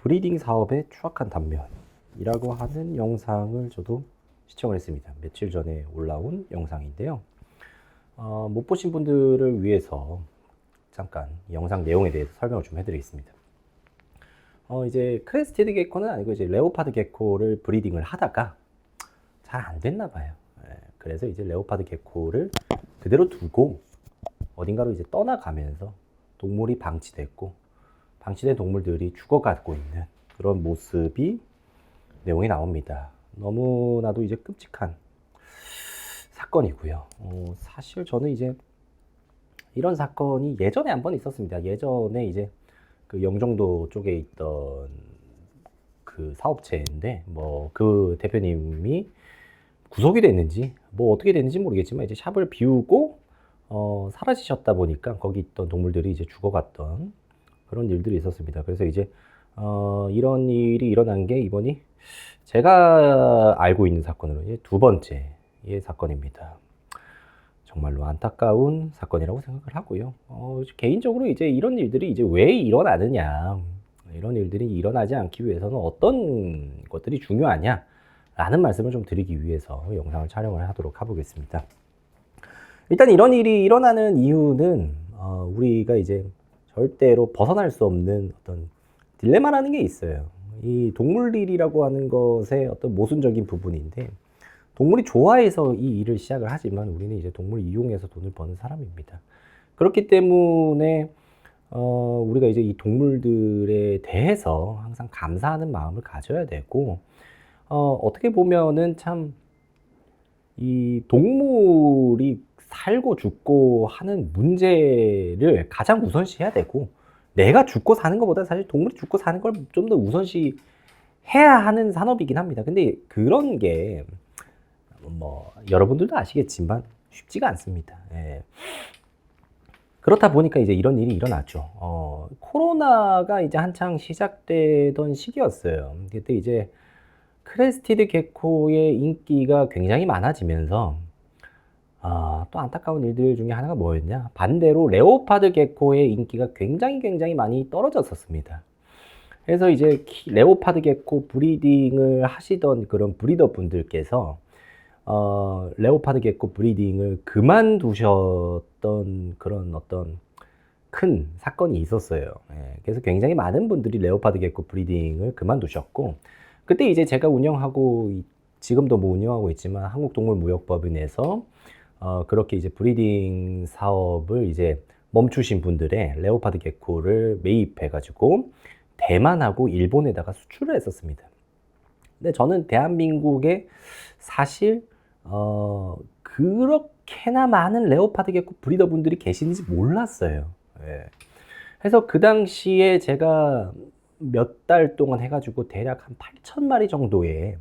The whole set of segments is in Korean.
브리딩 사업의 추악한 단면이라고 하는 영상을 저도 시청을 했습니다. 며칠 전에 올라온 영상인데요. 못 보신 분들을 위해서 잠깐 영상 내용에 대해서 설명을 좀 해드리겠습니다. 이제 크레스티드 게코는 아니고 이제 레오파드 게코를 브리딩을 하다가 잘 안 됐나 봐요. 그래서 이제 레오파드 게코를 그대로 두고 어딘가로 이제 떠나가면서 동물이 방치됐고 방치된 동물들이 죽어가고 있는 그런 모습이 내용이 나옵니다. 너무나도 이제 끔찍한 사건이고요. 사실 저는 이제 이런 사건이 예전에 한번 있었습니다. 예전에 이제 그 영종도 쪽에 있던 그 사업체인데 뭐 그 대표님이 구속이 됐는지 뭐 어떻게 됐는지 모르겠지만 이제 샵을 비우고 사라지셨다 보니까 거기 있던 동물들이 이제 죽어갔던 그런 일들이 있었습니다. 그래서 이제 이런 일이 일어난 게 이번이 제가 알고 있는 사건으로 이제 두 번째의 사건입니다. 정말로 안타까운 사건이라고 생각을 하고요. 개인적으로 이제 이런 일들이 이제 왜 일어나느냐, 이런 일들이 일어나지 않기 위해서는 어떤 것들이 중요하냐라는 말씀을 좀 드리기 위해서 영상을 촬영을 하도록 해보겠습니다. 일단 이런 일이 일어나는 이유는 우리가 이제 절대로 벗어날 수 없는 어떤 딜레마라는 게 있어요. 이 동물일이라고 하는 것의 어떤 모순적인 부분인데 동물이 좋아해서 이 일을 시작을 하지만 우리는 이제 동물을 이용해서 돈을 버는 사람입니다. 그렇기 때문에 우리가 이제 이 동물들에 대해서 항상 감사하는 마음을 가져야 되고 어떻게 보면은 참 이 동물이 살고 죽고 하는 문제를 가장 우선시해야 되고 내가 죽고 사는 것보다 사실 동물이 죽고 사는 걸 좀 더 우선시 해야 하는 산업이긴 합니다. 근데 그런 게 뭐 여러분들도 아시겠지만 쉽지가 않습니다. 예. 그렇다 보니까 이제 이런 일이 일어났죠. 코로나가 이제 한창 시작되던 시기였어요. 그때 이제 크레스티드 게코의 인기가 굉장히 많아지면서 또 안타까운 일들 중에 하나가 뭐였냐? 반대로 레오파드 게코의 인기가 굉장히 많이 떨어졌었습니다. 그래서 이제 레오파드 게코 브리딩을 하시던 그런 브리더 분들께서 레오파드 게코 브리딩을 그만두셨던 그런 어떤 큰 사건이 있었어요. 그래서 굉장히 많은 분들이 레오파드 게코 브리딩을 그만두셨고 그때 이제 제가 운영하고 지금도 뭐 운영하고 있지만 한국동물무역법인에서 그렇게 이제 브리딩 사업을 이제 멈추신 분들의 레오파드 게코를 매입해 가지고 대만하고 일본에다가 수출을 했었습니다. 근데 저는 대한민국에 사실 그렇게나 많은 레오파드 게코 브리더 분들이 계시는지 몰랐어요. 그래서 그 당시에 제가 몇 달 동안 해가지고 대략 한 8,000마리 정도의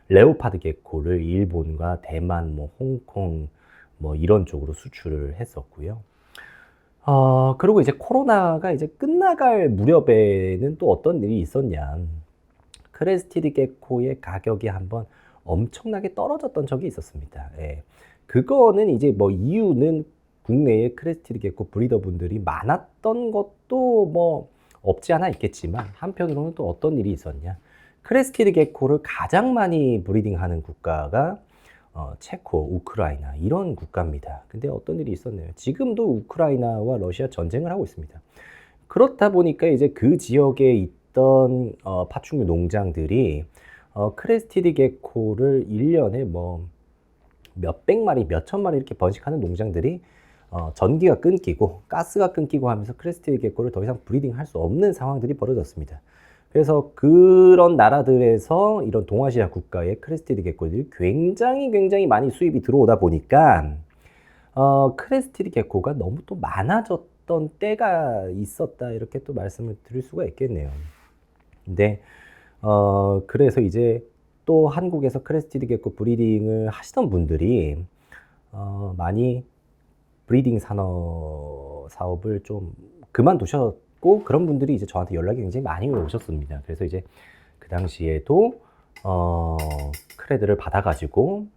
레오파드 게코를 일본과 대만, 뭐 홍콩, 뭐 이런 쪽으로 수출을 했었고요. 그리고 이제 코로나가 이제 끝나갈 무렵에는 또 어떤 일이 있었냐. 크레스티드 게코의 가격이 한번 엄청나게 떨어졌던 적이 있었습니다. 그거는 이제 뭐 이유는 국내에 크레스티드 게코 브리더 분들이 많았던 것도 뭐 없지 않아 있겠지만 한편으로는 또 어떤 일이 있었냐. 크레스티드 게코를 가장 많이 브리딩하는 국가가 체코, 우크라이나 이런 국가입니다. 근데 어떤 일이 있었네요. 지금도 우크라이나와 러시아 전쟁을 하고 있습니다. 그렇다 보니까 이제 그 지역에 있던 파충류 농장들이 크레스티드 게코를 1년에 뭐 몇백 마리, 몇천 마리 이렇게 번식하는 농장들이 전기가 끊기고 가스가 끊기고 하면서 크레스티드 게코를 더 이상 브리딩 할 수 없는 상황들이 벌어졌습니다. 그래서 그런 나라들에서 이런 동아시아 국가의 크레스티드 게코들이 굉장히 많이 수입이 들어오다 보니까 크레스티드 게코가 너무 또 많아졌던 때가 있었다 이렇게 또 말씀을 드릴 수가 있겠네요. 근데 그래서 이제 또 한국에서 크레스티드 게코 브리딩을 하시던 분들이 많이 브리딩 사업을 좀 그만두셨고 그런 분들이 이제 저한테 연락이 굉장히 많이 오셨습니다. 그래서 이제 그 당시에도 크레드를 받아가지고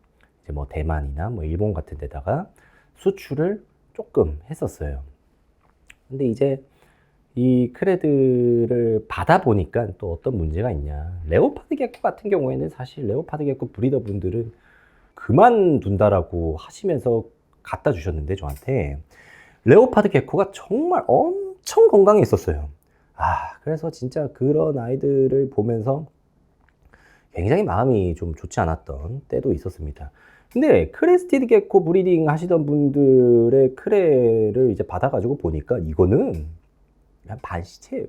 이제 뭐 대만이나 뭐 일본 같은 데다가 수출을 조금 했었어요. 근데 이제 이 크레드를 받아보니까 또 어떤 문제가 있냐. 레오파드 개코 같은 경우에는 사실 레오파드 개코 브리더분들은 그만둔다라고 하시면서 갖다 주셨는데 저한테 레오파드 개코가 정말 엄청 건강해 있었어요. 그래서 진짜 그런 아이들을 보면서 굉장히 마음이 좀 좋지 않았던 때도 있었습니다. 근데 크레스티드 개코 브리딩 하시던 분들의 크레를 이제 받아가지고 보니까 이거는 그냥 반시체예요.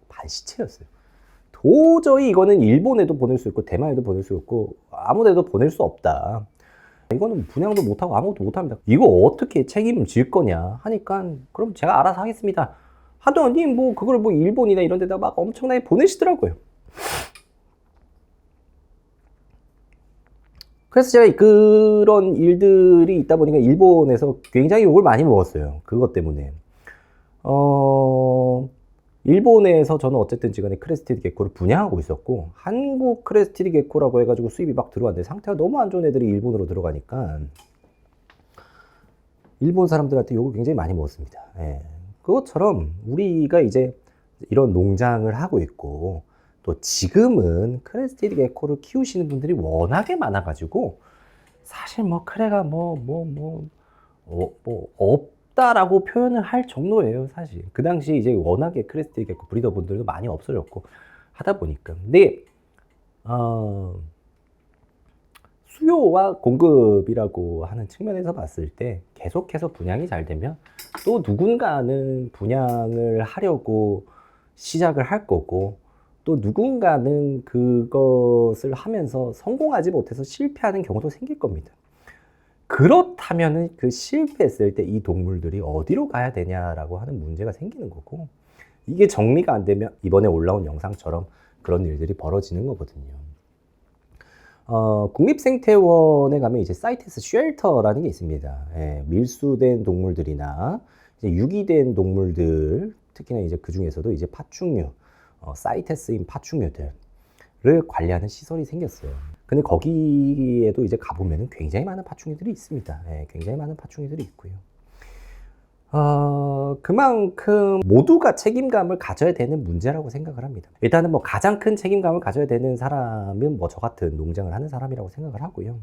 반시체였어요. 도저히 이거는 일본에도 보낼 수 있고 대만에도 보낼 수 있고 아무 데도 보낼 수 없다. 이거는 분양도 못하고 아무것도 못합니다. 이거 어떻게 책임을 질 거냐 하니까 그럼 제가 알아서 하겠습니다 하더니 뭐 그걸 뭐 일본이나 이런 데다 막 엄청나게 보내시더라고요. 그래서 제가 그런 일들이 있다 보니까 일본에서 굉장히 욕을 많이 먹었어요. 그것 때문에. 일본에서 저는 어쨌든 지금의 크레스티드 개코를 분양하고 있었고, 한국 크레스티드 개코라고 해가지고 수입이 막 들어왔는데 상태가 너무 안 좋은 애들이 일본으로 들어가니까 일본 사람들한테 욕을 굉장히 많이 먹었습니다. 예. 그것처럼 우리가 이제 이런 농장을 하고 있고, 또 지금은 크레스티드 개코를 키우시는 분들이 워낙에 많아가지고 사실 뭐 크레가 없다라고 표현을 할 정도예요. 사실 그 당시 이제 워낙에 크레스티드 개코 브리더 분들도 많이 없어졌고 하다 보니까. 근데 수요와 공급이라고 하는 측면에서 봤을 때 계속해서 분양이 잘 되면 또 누군가는 분양을 하려고 시작을 할 거고, 또 누군가는 그것을 하면서 성공하지 못해서 실패하는 경우도 생길 겁니다. 그렇다면은 그 실패했을 때 이 동물들이 어디로 가야 되냐라고 하는 문제가 생기는 거고, 이게 정리가 안 되면 이번에 올라온 영상처럼 그런 일들이 벌어지는 거거든요. 국립생태원에 가면 이제 사이테스 쉘터라는 게 있습니다. 예, 밀수된 동물들이나 이제 유기된 동물들, 특히나 이제 그 중에서도 이제 파충류, 사이테스인 파충류들을 관리하는 시설이 생겼어요. 근데 거기에도 이제 가보면은 굉장히 많은 파충류들이 있습니다. 예, 굉장히 많은 파충류들이 있고요. 그만큼 모두가 책임감을 가져야 되는 문제라고 생각을 합니다. 일단은 뭐 가장 큰 책임감을 가져야 되는 사람은 뭐 저 같은 농장을 하는 사람이라고 생각을 하고요.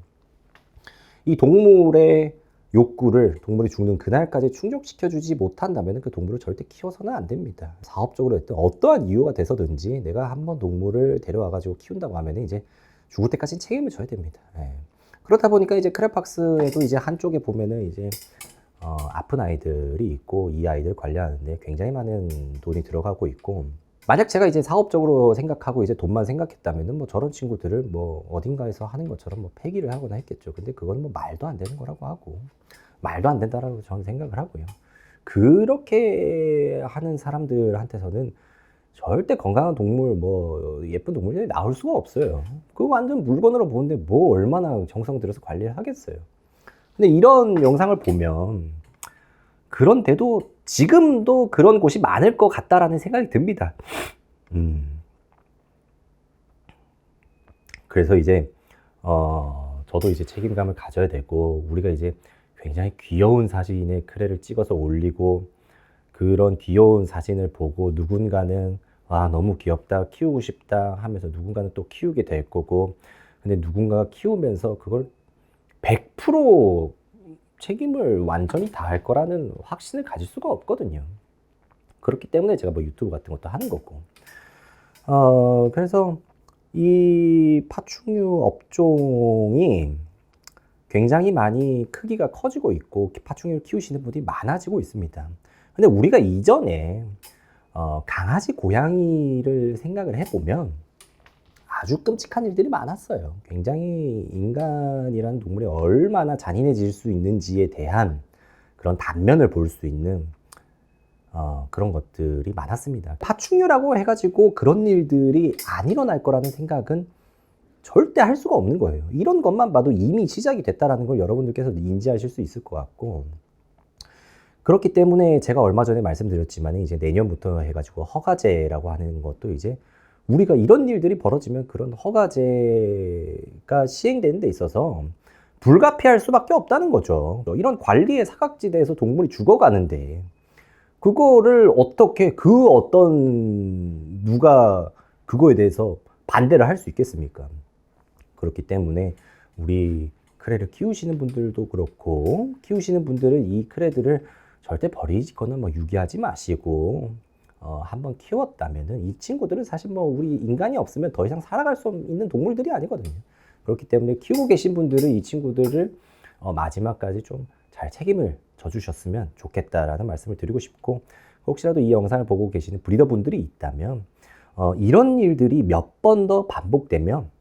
이 동물의 욕구를 동물이 죽는 그날까지 충족시켜주지 못한다면 그 동물을 절대 키워서는 안 됩니다. 사업적으로 했든 어떠한 이유가 돼서든지 내가 한번 동물을 데려와가지고 키운다고 하면 이제 죽을 때까지 책임을 져야 됩니다. 예. 그렇다 보니까 이제 크레팍스에도 이제 한쪽에 보면은 이제 아픈 아이들이 있고, 이 아이들 관리하는데 굉장히 많은 돈이 들어가고 있고, 만약 제가 이제 사업적으로 생각하고 이제 돈만 생각했다면은 뭐 저런 친구들을 뭐 어딘가에서 하는 것처럼 뭐 폐기를 하거나 했겠죠. 근데 그건 뭐 말도 안 되는 거라고 하고, 말도 안 된다라고 저는 생각을 하고요. 그렇게 하는 사람들한테서는 절대 건강한 동물, 뭐 예쁜 동물들이 나올 수가 없어요. 그거 완전 물건으로 보는데 뭐 얼마나 정성 들여서 관리를 하겠어요. 근데 이런 영상을 보면 그런데도 지금도 그런 곳이 많을 것 같다라는 생각이 듭니다. 그래서 이제 저도 이제 책임감을 가져야 되고, 우리가 이제 굉장히 귀여운 사진의 크레를 찍어서 올리고, 그런 귀여운 사진을 보고 누군가는 너무 귀엽다, 키우고 싶다 하면서 누군가는 또 키우게 될 거고, 근데 누군가가 키우면서 그걸 100% 책임을 완전히 다할 거라는 확신을 가질 수가 없거든요. 그렇기 때문에 제가 뭐 유튜브 같은 것도 하는 거고. 그래서 이 파충류 업종이 굉장히 많이 크기가 커지고 있고, 파충류를 키우시는 분들이 많아지고 있습니다. 근데 우리가 이전에 강아지, 고양이를 생각을 해보면 아주 끔찍한 일들이 많았어요. 굉장히 인간이라는 동물이 얼마나 잔인해질 수 있는지에 대한 그런 단면을 볼 수 있는 그런 것들이 많았습니다. 파충류라고 해가지고 그런 일들이 안 일어날 거라는 생각은 절대 할 수가 없는 거예요. 이런 것만 봐도 이미 시작이 됐다는 걸 여러분들께서 인지하실 수 있을 것 같고, 그렇기 때문에 제가 얼마 전에 말씀드렸지만 이제 내년부터 해가지고 허가제라고 하는 것도 이제 우리가 이런 일들이 벌어지면 그런 허가제가 시행되는 데 있어서 불가피할 수밖에 없다는 거죠. 이런 관리의 사각지대에서 동물이 죽어가는데 그거를 어떻게 그 어떤 누가 그거에 대해서 반대를 할 수 있겠습니까? 그렇기 때문에 우리 크레를 키우시는 분들도 그렇고 키우시는 분들은 이 크레들을 절대 버리거나 뭐 유기하지 마시고 한번 키웠다면은 이 친구들은 사실 뭐 우리 인간이 없으면 더 이상 살아갈 수 있는 동물들이 아니거든요. 그렇기 때문에 키우고 계신 분들은 이 친구들을 마지막까지 좀 잘 책임을 져주셨으면 좋겠다라는 말씀을 드리고 싶고, 혹시라도 이 영상을 보고 계시는 브리더 분들이 있다면 이런 일들이 몇 번 더 반복되면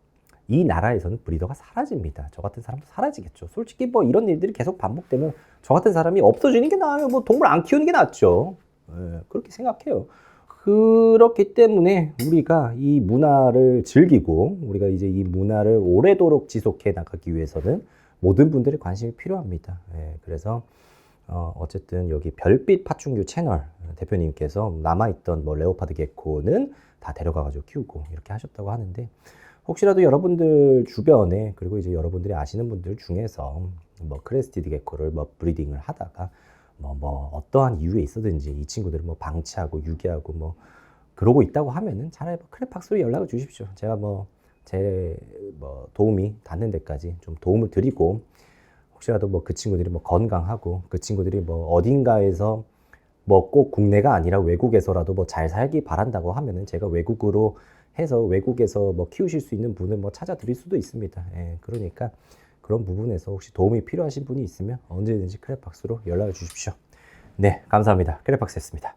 이 나라에서는 브리더가 사라집니다. 저 같은 사람도 사라지겠죠. 솔직히 뭐 이런 일들이 계속 반복되면 저 같은 사람이 없어지는 게 나아요. 뭐 동물 안 키우는 게 낫죠. 그렇게 생각해요. 그렇기 때문에 우리가 이 문화를 즐기고 우리가 이제 이 문화를 오래도록 지속해 나가기 위해서는 모든 분들의 관심이 필요합니다. 그래서 어쨌든 여기 별빛 파충류 채널 대표님께서 남아있던 뭐 레오파드 게코는 다 데려가가지고 키우고 이렇게 하셨다고 하는데, 혹시라도 여러분들 주변에 그리고 이제 여러분들이 아시는 분들 중에서 뭐 크레스티드 게코를 뭐 브리딩을 하다가 뭐 어떠한 이유에 있어든지 이 친구들을 뭐 방치하고 유기하고 뭐 그러고 있다고 하면은 차라리 뭐 크레팍스로 연락을 주십시오. 제가 제 도움이 닿는 데까지 좀 도움을 드리고, 혹시라도 뭐 그 친구들이 뭐 건강하고 그 친구들이 뭐 어딘가에서 뭐 꼭 국내가 아니라 외국에서라도 뭐 잘 살기 바란다고 하면은 제가 외국으로 해서 외국에서 뭐 키우실 수 있는 분을 뭐 찾아 드릴 수도 있습니다. 그러니까 그런 부분에서 혹시 도움이 필요하신 분이 있으면 언제든지 크레팍스로 연락을 주십시오. 네, 감사합니다. 크레팍스였습니다.